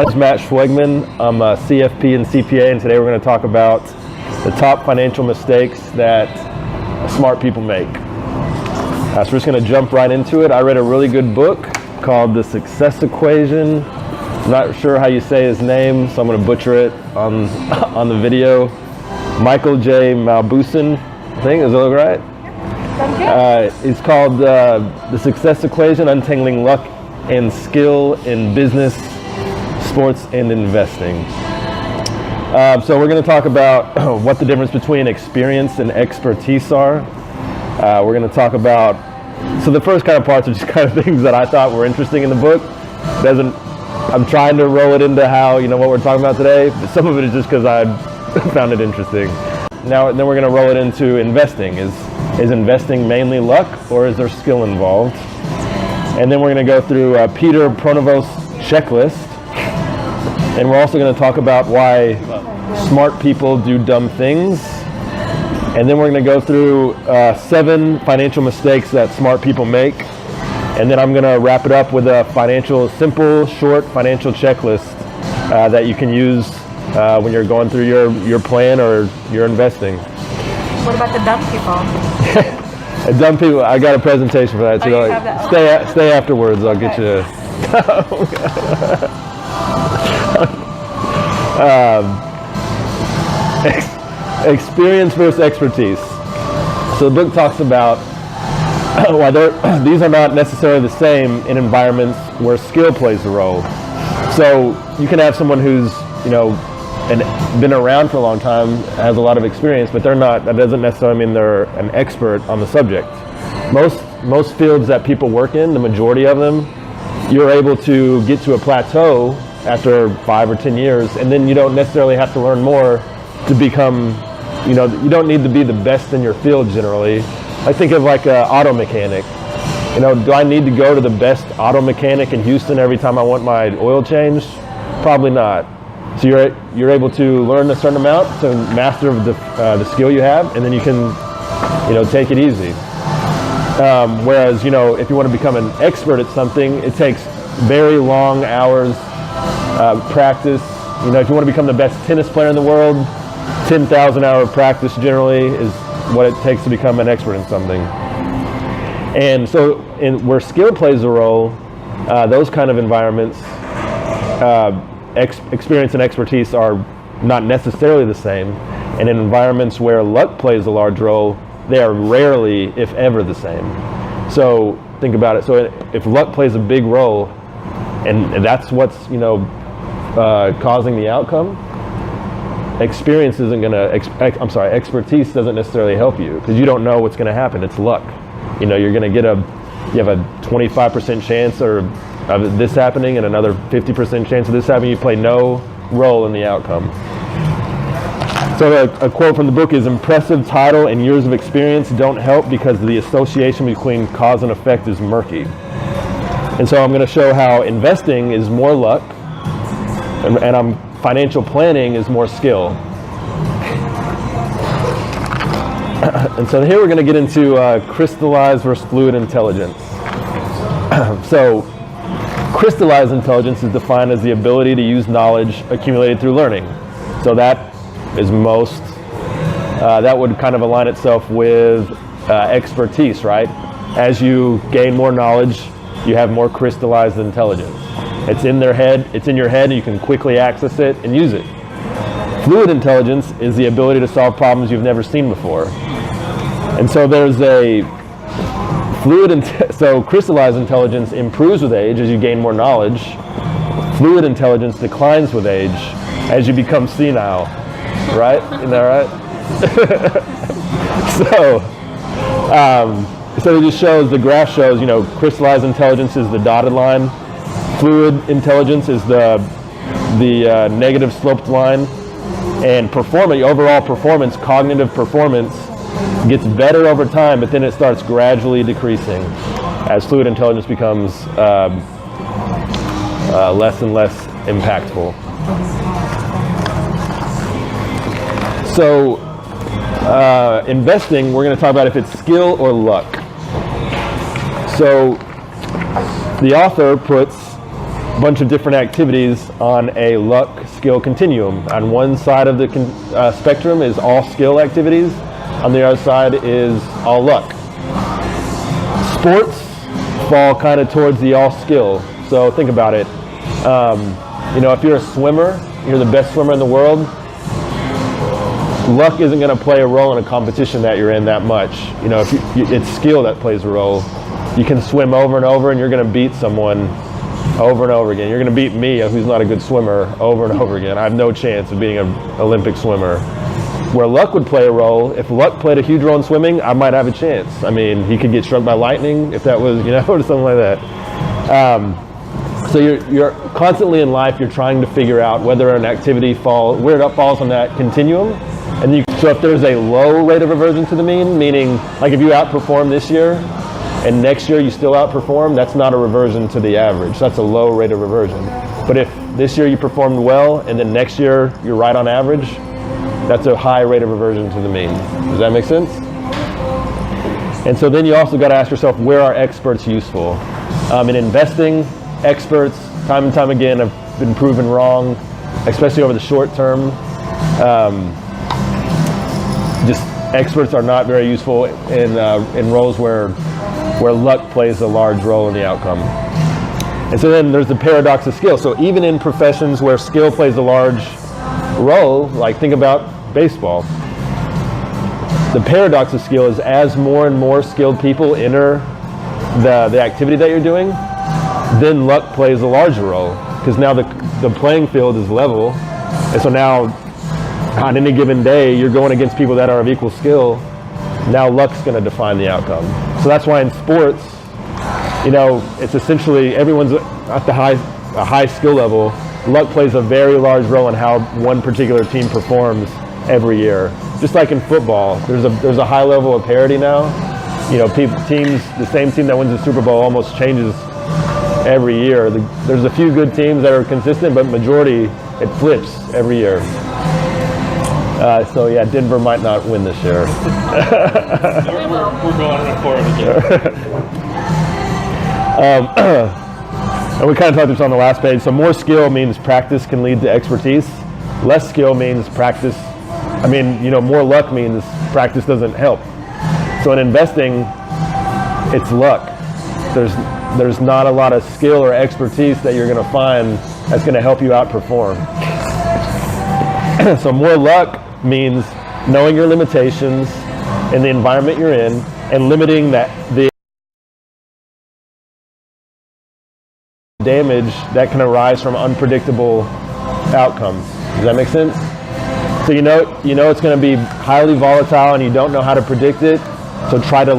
My name is Matt Schwegman. I'm a CFP and CPA, and today we're going to talk about the top financial mistakes that smart people make. So we're just going to jump right into it. I read a really good book called The Success Equation. I'm not sure how you say his name, so I'm going to butcher it on the video. Michael Mauboussin, I think, is that right? It's called The Success Equation, Untangling Luck and Skill in Business, Sports, and Investing. So we're going to talk about what the difference between experience and expertise are. We're going to talk about, so the first kind of parts are just kind of things that I thought were interesting in the book. I'm trying to roll it into how, what we're talking about today, but some of it is just because I found it interesting. Now, then we're going to roll it into investing. Is investing mainly luck, or is there skill involved? And then we're going to go through Peter Pronavost's checklist. And we're also going to talk about why smart people do dumb things. And then we're going to go through 7 financial mistakes that smart people make. And then I'm going to wrap it up with a simple, short financial checklist that you can use when you're going through your plan or you're investing. What about the dumb people? Dumb people, I got a presentation for that too. Stay afterwards, I'll get you. Experience versus expertise. So the book talks about why these are not necessarily the same in environments where skill plays a role. So you can have someone who's been around for a long time, has a lot of experience, but that doesn't necessarily mean they're an expert on the subject. Most fields that people work in, the majority of them, you're able to get to a plateau after 5 or 10 years, and then you don't necessarily have to learn more to become, you don't need to be the best in your field generally. I think of like an auto mechanic. Do I need to go to the best auto mechanic in Houston every time I want my oil changed? Probably not. So you're able to learn a certain amount to master the skill you have, and then you can, take it easy. Whereas, if you want to become an expert at something, it takes very long hours practice. If you want to become the best tennis player in the world, 10,000 hour practice generally is what it takes to become an expert in something. And so where skill plays a role, those kind of environments, experience and expertise are not necessarily the same. And in environments where luck plays a large role, they are rarely, if ever, the same. So think about it. So if luck plays a big role, and that's what's causing the outcome, expertise doesn't necessarily help you, because you don't know what's going to happen. It's luck. You're going to you have a 25% chance of this happening and another 50% chance of this happening. You play no role in the outcome. So a quote from the book is, "Impressive title and years of experience don't help because the association between cause and effect is murky." And so I'm going to show how investing is more luck, and financial planning is more skill. And so here we're going to get into crystallized versus fluid intelligence. So crystallized intelligence is defined as the ability to use knowledge accumulated through learning. So that is that would kind of align itself with expertise, right? As you gain more knowledge, you have more crystallized intelligence. It's in your head, and you can quickly access it and use it. Fluid intelligence is the ability to solve problems you've never seen before. And so there's so crystallized intelligence improves with age as you gain more knowledge. Fluid intelligence declines with age as you become senile. Right? Isn't that right? So it just shows, the graph shows, crystallized intelligence is the dotted line. Fluid intelligence is the negative sloped line. And overall performance, cognitive performance, gets better over time, but then it starts gradually decreasing as fluid intelligence becomes less and less impactful. So investing, we're going to talk about if it's skill or luck. So the author puts bunch of different activities on a luck skill continuum. On one side of the spectrum is all skill activities. On the other side is all luck. Sports fall kind of towards the all skill. So think about it. If you're a swimmer, you're the best swimmer in the world, luck isn't going to play a role in a competition that you're in that much. It's skill that plays a role. You can swim over and over and you're going to beat someone over and over again. You're going to beat me, who's not a good swimmer, over and over again. I have no chance of being an Olympic swimmer. Where luck would play a role, if luck played a huge role in swimming, I might have a chance. I mean, he could get struck by lightning if that was, or something like that. So you're constantly in life, you're trying to figure out whether an activity where it falls on that continuum. And so if there's a low rate of reversion to the mean, meaning like if you outperform this year and next year you still outperform, that's not a reversion to the average. That's a low rate of reversion. But if this year you performed well and then next year you're right on average, that's a high rate of reversion to the mean. Does that make sense? And so then you also got to ask yourself, where are experts useful? In investing, experts, time and time again, have been proven wrong, especially over the short term. Just experts are not very useful in roles where luck plays a large role in the outcome. And so then there's the paradox of skill. So even in professions where skill plays a large role, like think about baseball. The paradox of skill is as more and more skilled people enter the activity that you're doing, then luck plays a larger role, because now the playing field is level, and so now on any given day you're going against people that are of equal skill. Now luck's going to define the outcome. So that's why in sports, it's essentially everyone's at a high skill level. Luck plays a very large role in how one particular team performs every year. Just like in football, there's a high level of parity now. Teams, the same team that wins the Super Bowl almost changes every year. There's a few good teams that are consistent, but majority, it flips every year. So yeah, Denver might not win this year. we're going for it again. And we kind of talked this on the last page. So more skill means practice can lead to expertise. Less skill means practice. More luck means practice doesn't help. So in investing, it's luck. There's not a lot of skill or expertise that you're going to find that's going to help you outperform. So more luck means knowing your limitations in the environment you're in and limiting the damage that can arise from unpredictable outcomes. Does that make sense? So you know it's going to be highly volatile and you don't know how to predict it. So try to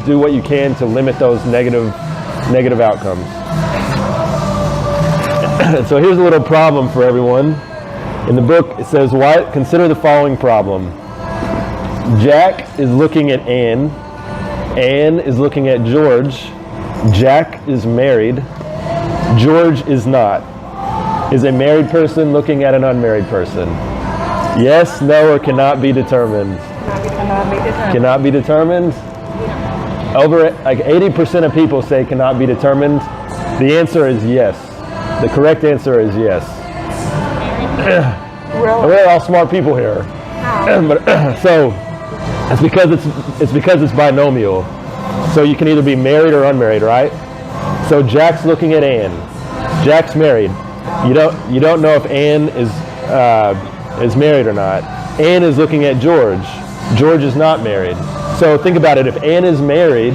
do what you can to limit those negative outcomes. So here's a little problem for everyone. In the book it says, consider the following problem. Jack is looking at Anne. Anne is looking at George. Jack is married. George is not. Is a married person looking at an unmarried person? Yes, no, or cannot be determined? Cannot be determined? Over like 80% of people say cannot be determined. The answer is yes. The correct answer is yes. Really? We're all smart people here. So it's because it's binomial. So you can either be married or unmarried, right? So Jack's looking at Anne. Jack's married. You don't know if Anne is married or not. Anne is looking at George. George is not married. So think about it. If Anne is married,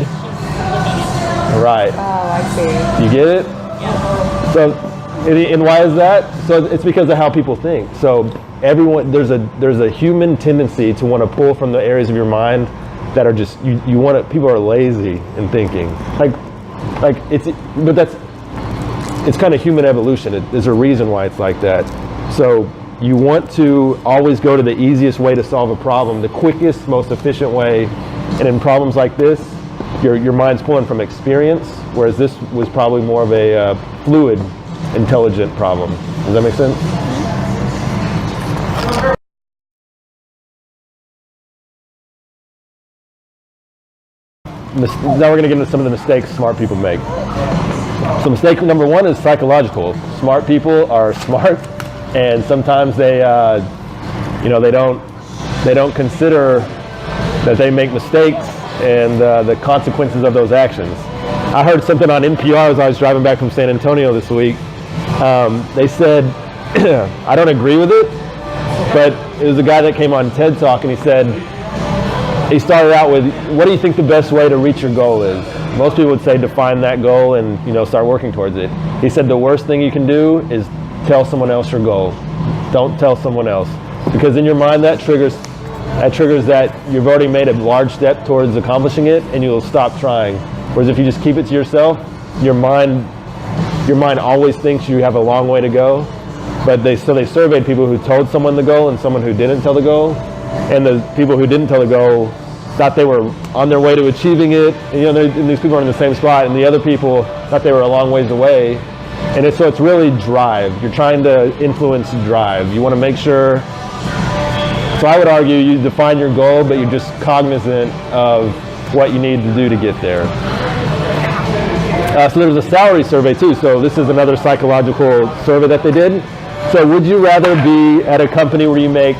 right? Oh, I see. You get it? So, and why is that? So it's because of how people think. So everyone, there's a human tendency to want to pull from the areas of your mind that are just you want to. People are lazy in thinking. It's kind of human evolution. There's a reason why it's like that. So you want to always go to the easiest way to solve a problem, the quickest, most efficient way. And in problems like this, your mind's pulling from experience, whereas this was probably more of a fluid, intelligent problem. Does that make sense? Now we're going to get into some of the mistakes smart people make. So mistake number one is psychological. Smart people are smart, and sometimes they don't consider that they make mistakes and the consequences of those actions. I heard something on NPR as I was driving back from San Antonio this week. They said, I don't agree with it, but it was a guy that came on TED Talk, and he said, he started out with, what do you think the best way to reach your goal is? Most people would say define that goal and start working towards it. He said the worst thing you can do is tell someone else your goal. Don't tell someone else, because in your mind that triggers that you've already made a large step towards accomplishing it, and you'll stop trying. Whereas if you just keep it to yourself, your mind always thinks you have a long way to go. But they surveyed people who told someone the goal and someone who didn't tell the goal, and the people who didn't tell the goal thought they were on their way to achieving it, and these people are in the same spot, and the other people thought they were a long ways away. And so it's really drive. You're trying to influence drive. You want to make sure. So I would argue you define your goal, but you're just cognizant of what you need to do to get there. So there was a salary survey too. So this is another psychological survey that they did. So would you rather be at a company where you make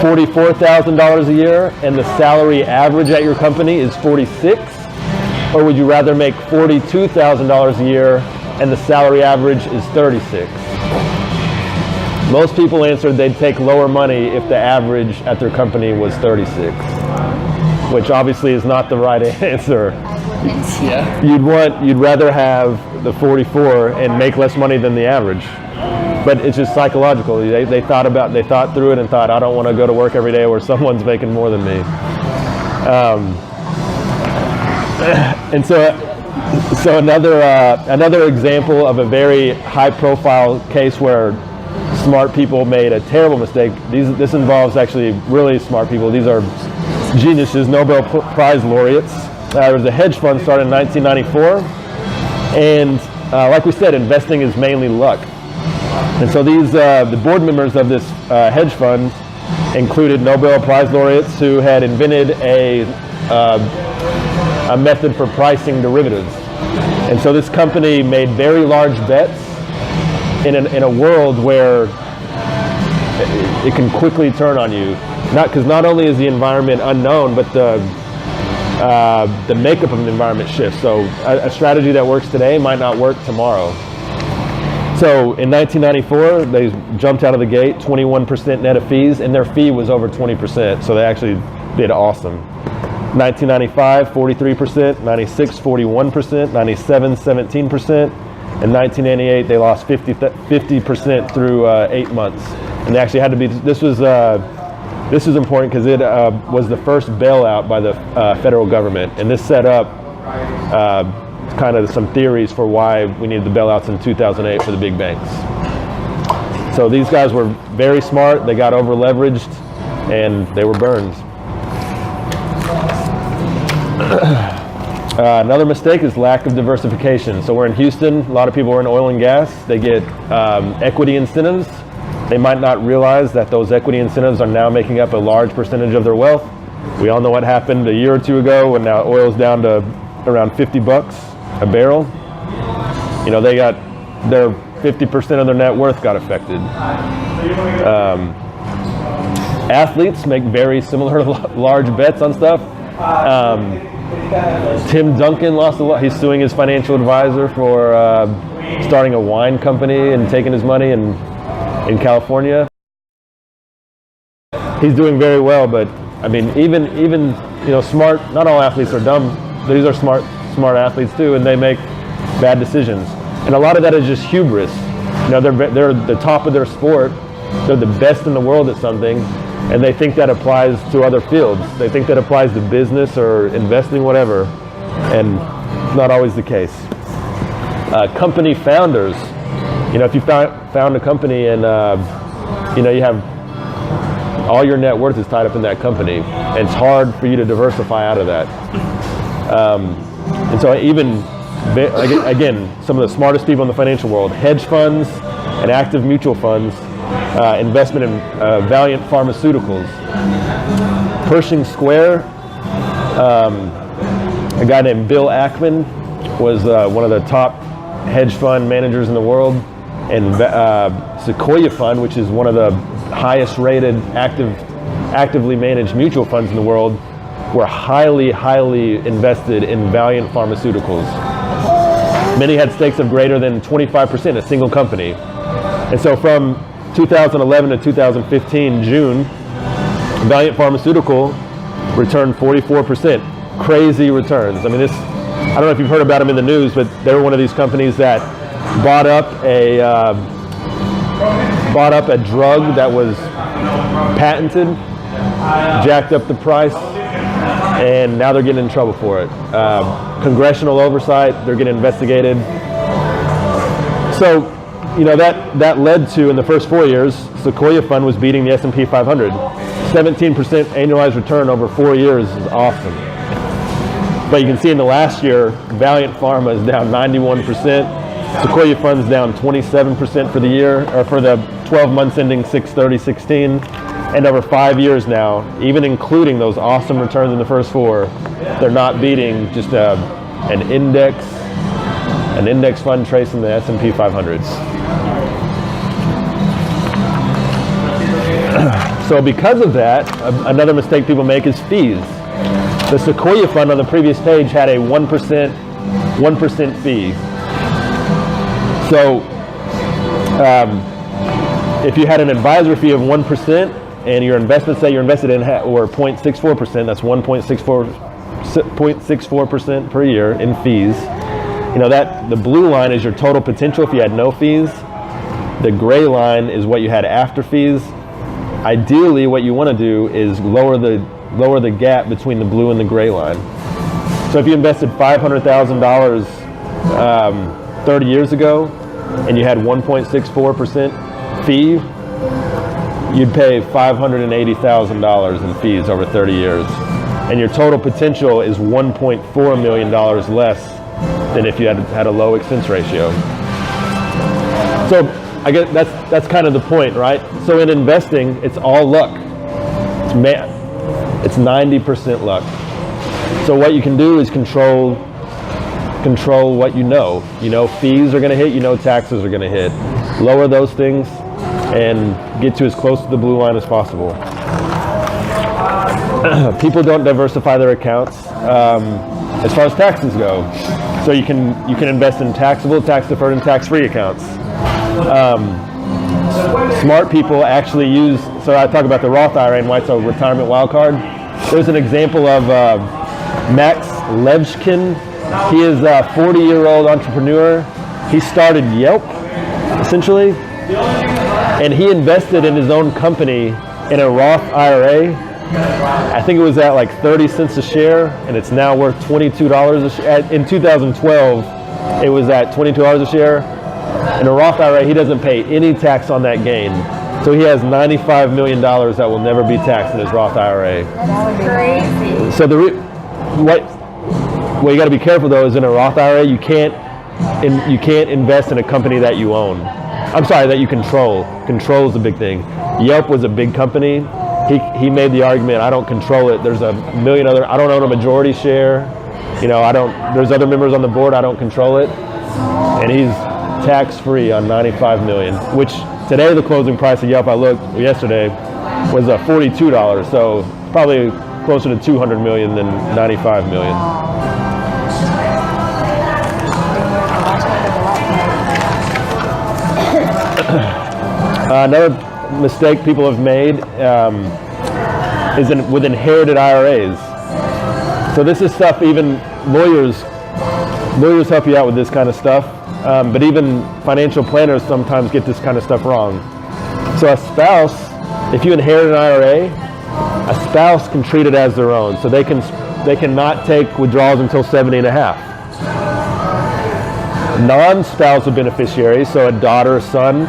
$44,000 a year and the salary average at your company is $46,000, or would you rather make $42,000 a year and the salary average is $36,000? Most people answered they'd take lower money if the average at their company was $36,000, which obviously is not the right answer. Yeah. You'd rather have the 44 and make less money than the average. But it's just psychological. They thought through it and thought, I don't want to go to work every day where someone's making more than me. And so another example of a very high-profile case where smart people made a terrible mistake. This involves actually really smart people. These are geniuses, Nobel Prize laureates. There was a hedge fund started in 1994, and like we said, investing is mainly luck. And so the board members of this hedge fund included Nobel Prize laureates who had invented a method for pricing derivatives. And so this company made very large bets in a world where it can quickly turn on you. Because not only is the environment unknown, but the makeup of the environment shifts. So a strategy that works today might not work tomorrow. So in 1994, they jumped out of the gate, 21% net of fees, and their fee was over 20%. So they actually did awesome. 1995, 43%, 96, 41%, 97, 17%, and 1998, they lost 50% through 8 months. And they actually had to be, this was important because it was the first bailout by the federal government. And this set up kind of some theories for why we needed the bailouts in 2008 for the big banks. So these guys were very smart, they got over leveraged, and they were burned. Another mistake is lack of diversification. So we're in Houston, a lot of people are in oil and gas, they get equity incentives. They might not realize that those equity incentives are now making up a large percentage of their wealth. We all know what happened a year or two ago when now oil's down to around $50 a barrel. They got their 50% of their net worth got affected. Athletes make very similar large bets on stuff. Tim Duncan lost a lot. He's suing his financial advisor for starting a wine company and taking his money in California. He's doing very well, but I mean, even smart. Not all athletes are dumb. These are smart athletes too, and they make bad decisions. And a lot of that is just hubris. They're the top of their sport. They're the best in the world at something, and they think that applies to other fields. They think that applies to business or investing, whatever, and it's not always the case. Company founders. If you found a company and you have all your net worth is tied up in that company, and it's hard for you to diversify out of that. And so again, some of the smartest people in the financial world, hedge funds and active mutual funds, investment in Valiant Pharmaceuticals. Pershing Square, a guy named Bill Ackman was one of the top hedge fund managers in the world, and Sequoia Fund, which is one of the highest rated actively managed mutual funds in the world, were highly, highly invested in Valiant Pharmaceuticals. Many had stakes of greater than 25%, a single company. And so from 2011 to 2015, June, Valiant Pharmaceutical returned 44%. Crazy returns. I mean, I don't know if you've heard about them in the news, but they were one of these companies that bought up a drug that was patented, jacked up the price, and now they're getting in trouble for it. Congressional oversight, they're getting investigated. So, that led to, in the first 4 years, Sequoia Fund was beating the S&P 500. 17% annualized return over 4 years is awesome. But you can see in the last year, Valiant Pharma is down 91%. Sequoia Fund's down 27% for the year, or for the 12 months ending 6/30/16. And over 5 years now, even including those awesome returns in the first 4, they're not beating just an index fund tracing the S&P 500s. So because of that, another mistake people make is fees. The Sequoia Fund on the previous page had a 1% fee. So if you had an advisor fee of 1%, and your investments that you're invested in were 0.64%, that's 1.64% per year in fees. That the blue line is your total potential if you had no fees. The gray line is what you had after fees. Ideally, what you want to do is lower the gap between the blue and the gray line. So if you invested $500,000 30 years ago, and you had 1.64% fee, you'd pay $580,000 in fees over 30 years. And your total potential is $1.4 million less than if you had a low expense ratio. So I guess that's kind of the point, right? So in investing, it's all luck. It's 90% luck. So what you can do is control what you know. Fees are going to hit, taxes are going to hit. Lower those things and get to as close to the blue line as possible. People don't diversify their accounts as far as taxes go. So you can invest in taxable, tax deferred, and tax-free accounts. Smart people actually use, so I talk about the Roth IRA and why it's a retirement wild card. There's an example of Max Levchkin. He is a 40-year-old entrepreneur. He started Yelp, essentially, and he invested in his own company in a Roth IRA. I think it was at like 30 cents a share, and it's now worth $22 a share. In 2012, it was at $22 a share. In a Roth IRA, he doesn't pay any tax on that gain. So he has $95 million that will never be taxed in his Roth IRA. That's crazy. So what you got to be careful though is in a Roth IRA, you can't invest in a company that you own. I'm sorry, that you control. Control is a big thing. Yelp was a big company. He made the argument, I don't control it. There's a million other, I don't own a majority share. There's other members on the board, I don't control it. And he's tax-free on $95 million, which today the closing price of Yelp, I looked yesterday, was $42. So probably closer to 200 million than 95 million. Another mistake people have made is with inherited IRAs. So this is stuff even lawyers help you out with this kind of stuff, but even financial planners sometimes get this kind of stuff wrong. So a spouse, if you inherit an IRA, a spouse can treat it as their own. So they cannot take withdrawals until 70 and a half. Non-spousal beneficiaries, so a daughter or son,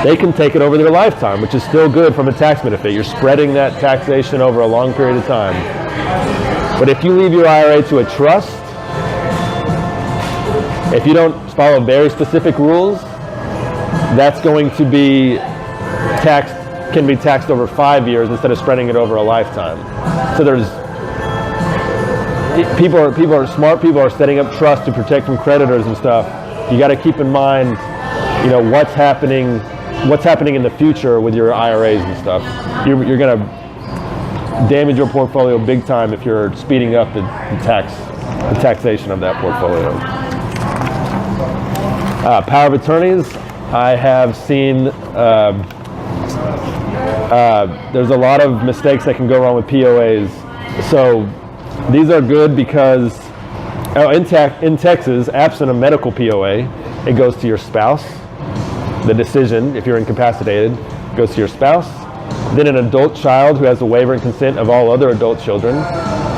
they can take it over their lifetime, which is still good from a tax benefit. You're spreading that taxation over a long period of time. But if you leave your IRA to a trust, if you don't follow very specific rules, that's going to be can be taxed over 5 years instead of spreading it over a lifetime. So people are smart. People are setting up trust to protect from creditors and stuff. You got to keep in mind, what's happening in the future with your IRAs and stuff. You're going to damage your portfolio big time if you're speeding up the taxation of that portfolio. Power of attorneys, I have seen there's a lot of mistakes that can go wrong with POAs. So these are good because in Texas, absent a medical POA, it goes to your spouse. The decision, if you're incapacitated, goes to your spouse. Then an adult child who has the waiver and consent of all other adult children.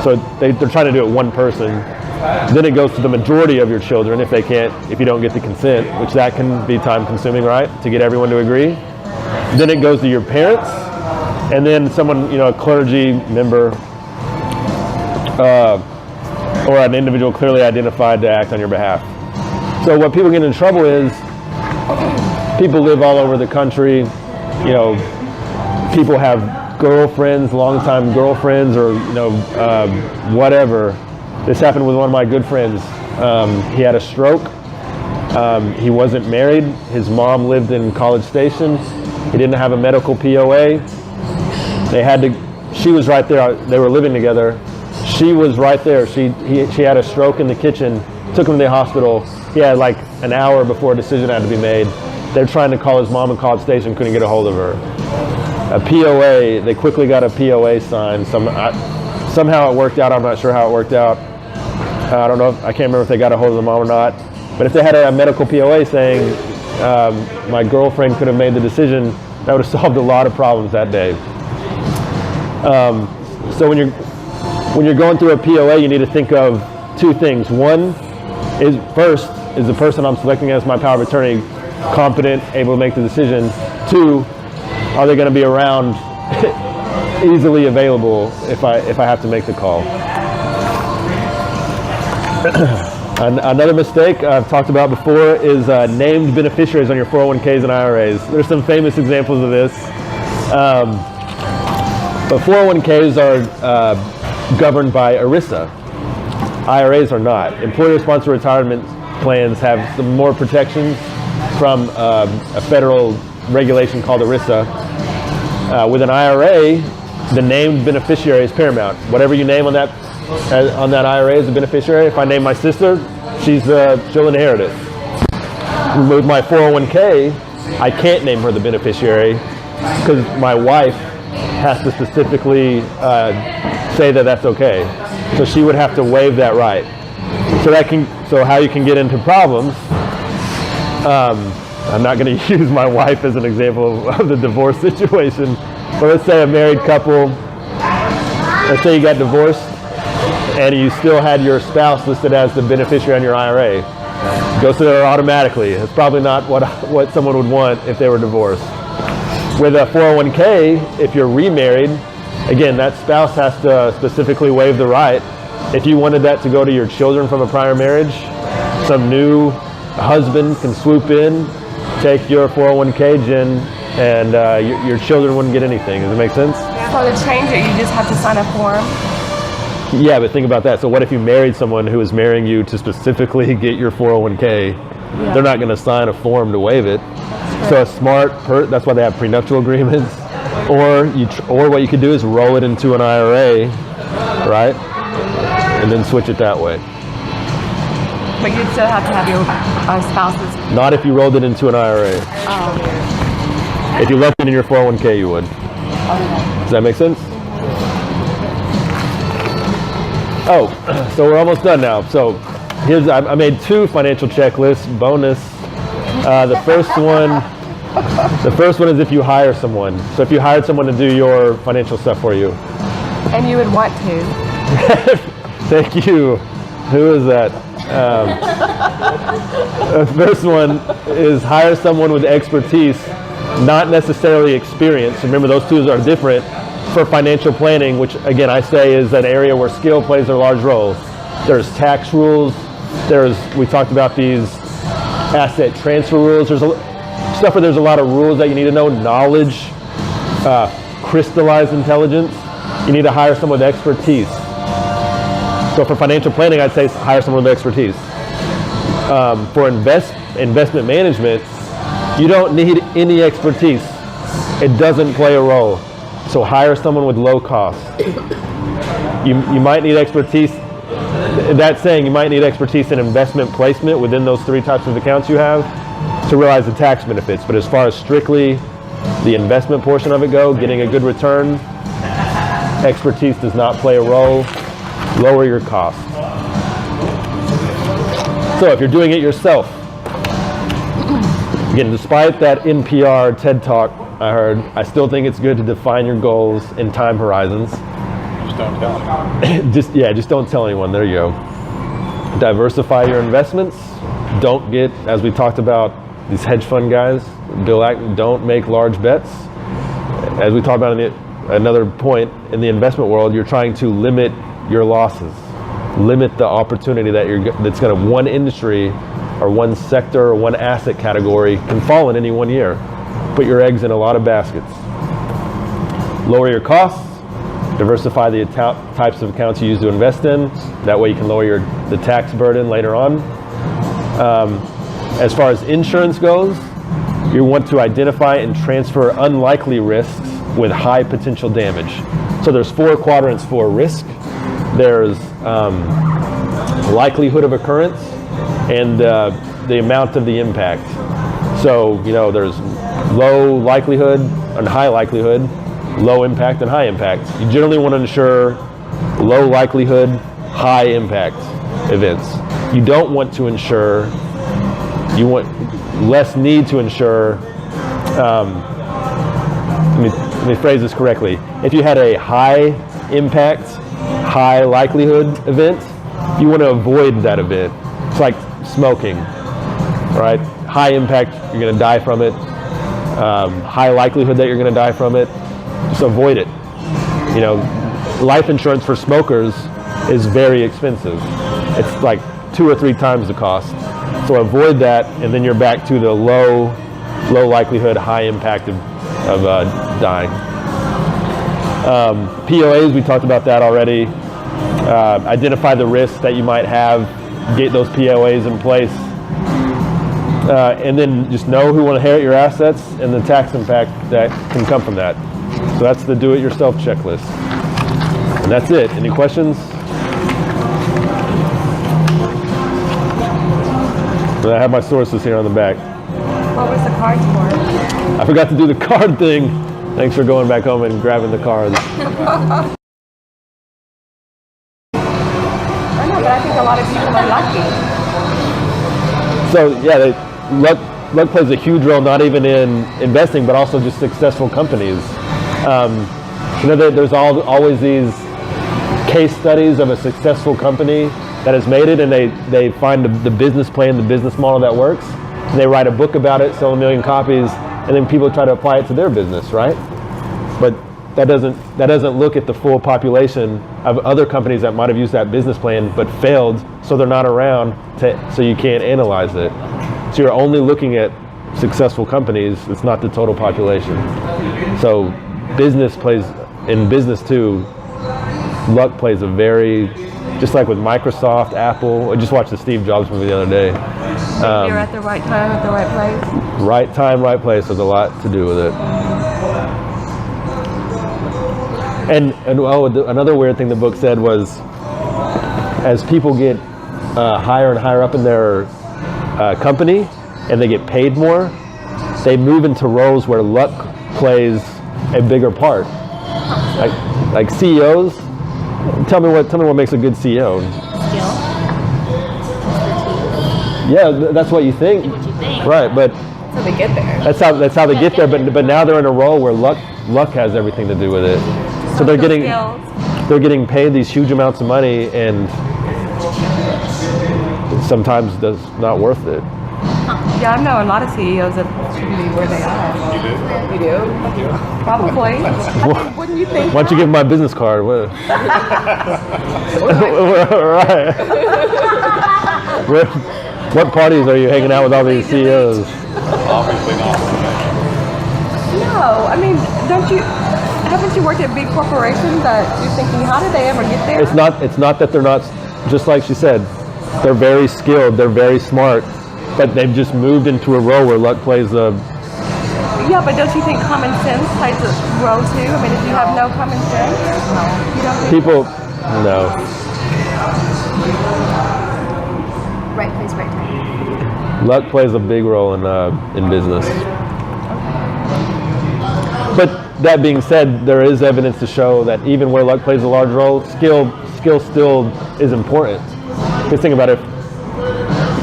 So they're trying to do it one person. Then it goes to the majority of your children if you don't get the consent, which that can be time consuming, right? To get everyone to agree. Then it goes to your parents, and then someone, a clergy member, or an individual clearly identified to act on your behalf. So what people get in trouble is, people live all over the country, people have girlfriends, longtime girlfriends, or whatever. This happened with one of my good friends. He had a stroke. He wasn't married. His mom lived in College Station. He didn't have a medical POA. She was right there. They were living together. She was right there. She had a stroke in the kitchen. Took him to the hospital. He had like an hour before a decision had to be made. They're trying to call his mom in College Station, couldn't get a hold of her. A POA, they quickly got a POA signed. Somehow it worked out. I'm not sure how it worked out. I don't know. I can't remember if they got a hold of the mom or not. But if they had a medical POA saying my girlfriend could have made the decision, that would have solved a lot of problems that day. So when you're going through a POA, you need to think of two things. One is, first, is the person I'm selecting as my power of attorney competent, able to make the decision? Two, are they going to be around, easily available if I have to make the call? Another mistake I've talked about before is named beneficiaries on your 401ks and IRAs. There's some famous examples of this. But 401ks are governed by ERISA. IRAs are not. Employer-sponsored retirement plans have some more protections from a federal regulation called ERISA. With an IRA, the named beneficiary is paramount. Whatever you name on that IRA as a beneficiary, if I name my sister, she'll inherit it. With my 401k, I can't name her the beneficiary because my wife has to specifically say that that's okay. So she would have to waive that right. So how you can get into problems, I'm not going to use my wife as an example of the divorce situation, but let's say a married couple, let's say you got divorced and you still had your spouse listed as the beneficiary on your IRA. It goes to her automatically. It's probably not what someone would want if they were divorced. With a 401k, if you're remarried, again, that spouse has to specifically waive the right. If you wanted that to go to your children from a prior marriage, some new husband can swoop in, take your 401k, Jen, and your children wouldn't get anything. Does it make sense? So to change it, you just have to sign a form? Yeah, but think about that. So what if you married someone who is marrying you to specifically get your 401k? Yeah. They're not going to sign a form to waive it. So a smart that's why they have prenuptial agreements. Or what you could do is roll it into an IRA, right? And then switch it that way. But you'd still have to have your spouse's. Not if you rolled it into an IRA. Oh. If you left it in your 401k, you would. Okay. Does that make sense? Oh, so we're almost done now. So I made 2 financial checklists, bonus. The first one is if you hire someone. So if you hired someone to do your financial stuff for you. And you would want to. Thank you. Who is that? The first one is hire someone with expertise, not necessarily experience. Remember, those two are different. For financial planning, which again I say is an area where skill plays a large role. There's tax rules. We talked about these asset transfer rules. There's stuff where there's a lot of rules that you need to know. Knowledge, crystallized intelligence. You need to hire someone with expertise. So for financial planning, I'd say hire someone with expertise. For investment management, you don't need any expertise. It doesn't play a role. So hire someone with low cost. You might need expertise. That saying, you might need expertise in investment placement within those 3 types of accounts you have to realize the tax benefits. But as far as strictly the investment portion of it go, getting a good return, expertise does not play a role. Lower your costs. So if you're doing it yourself, again, despite that NPR TED Talk I heard, I still think it's good to define your goals and time horizons. Just don't tell anyone. Just don't tell anyone. There you go. Diversify your investments. Don't get, as we talked about, these hedge fund guys, don't make large bets. As we talked about in another point in the investment world, you're trying to limit your losses, limit the opportunity that's going to one industry or one sector or one asset category can fall in any one year. Put your eggs in a lot of baskets. Lower your costs. Diversify the types of accounts you use to invest in. That way you can lower the tax burden later on. As far as insurance goes, you want to identify and transfer unlikely risks with high potential damage. So there's 4 quadrants for risk. There's likelihood of occurrence and the amount of the impact. So, there's low likelihood and high likelihood, low impact and high impact. You generally want to insure low likelihood, high impact events. You don't want to insure, you want less need to insure, let me phrase this correctly. If you had a high impact, high likelihood event, you want to avoid that event. It's like smoking, right? High impact, you're going to die from it. High likelihood that you're going to die from it. Just avoid it. Life insurance for smokers is very expensive. It's like 2 or 3 times the cost. So avoid that, and then you're back to the low likelihood, high impact of dying. POAs, we talked about that already. Identify the risks that you might have, get those POAs in place, and then just know who will inherit your assets and the tax impact that can come from that. So that's the do-it-yourself checklist. And that's it. Any questions? I have my sources here on the back. What was the cards for? I forgot to do the card thing. Thanks for going back home and grabbing the cards. I know, but I think a lot of people are lucky. So yeah, luck plays a huge role, not even in investing, but also just successful companies. There's always these case studies of a successful company that has made it, and they find the business plan, the business model that works, and they write a book about it, sell 1 million copies, and then people try to apply it to their business, right? But that doesn't look at the full population of other companies that might have used that business plan but failed, so they're not around, so you can't analyze it. So you're only looking at successful companies. It's not the total population. So business too, luck plays a very, just like with Microsoft, Apple. I just watched the Steve Jobs movie the other day. You're at the right time at the right place. Right time, right place has a lot to do with it. And another weird thing the book said was, as people get higher and higher up in their company and they get paid more, they move into roles where luck plays a bigger part. Like CEOs. Tell me what makes a good CEO. Skill. Yeah, that's what you think. What you think. Right, but So they get there. that's how they get there. But now they're in a role where luck has everything to do with it. So they're getting paid these huge amounts of money, and sometimes that's not worth it. Yeah, I know a lot of CEOs that shouldn't be where they are. You do? You do? Probably. Wouldn't you think? Why don't you give them my business card? What? Right. What parties are you hanging out with all these CEOs? Obviously not. No, I mean, haven't you worked at big corporations that you're thinking, how did they ever get there? It's not that they're not just like she said, they're very skilled, they're very smart, but they've just moved into a role where luck plays a. Yeah, but don't you think common sense plays a role too? I mean, if you have no common sense, you don't think People, no. Right place, right time. Luck plays a big role in business. But that being said, there is evidence to show that even where luck plays a large role, skill still is important. Because think about it,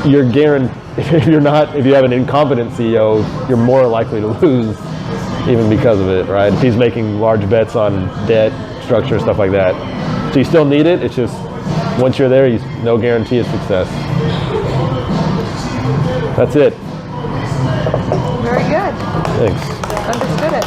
if you have an incompetent CEO, you're more likely to lose even because of it, right? If he's making large bets on debt, structure, stuff like that. So you still need it, it's just once you're there, no guarantee of success. That's it. very good. Thanks. Understood it.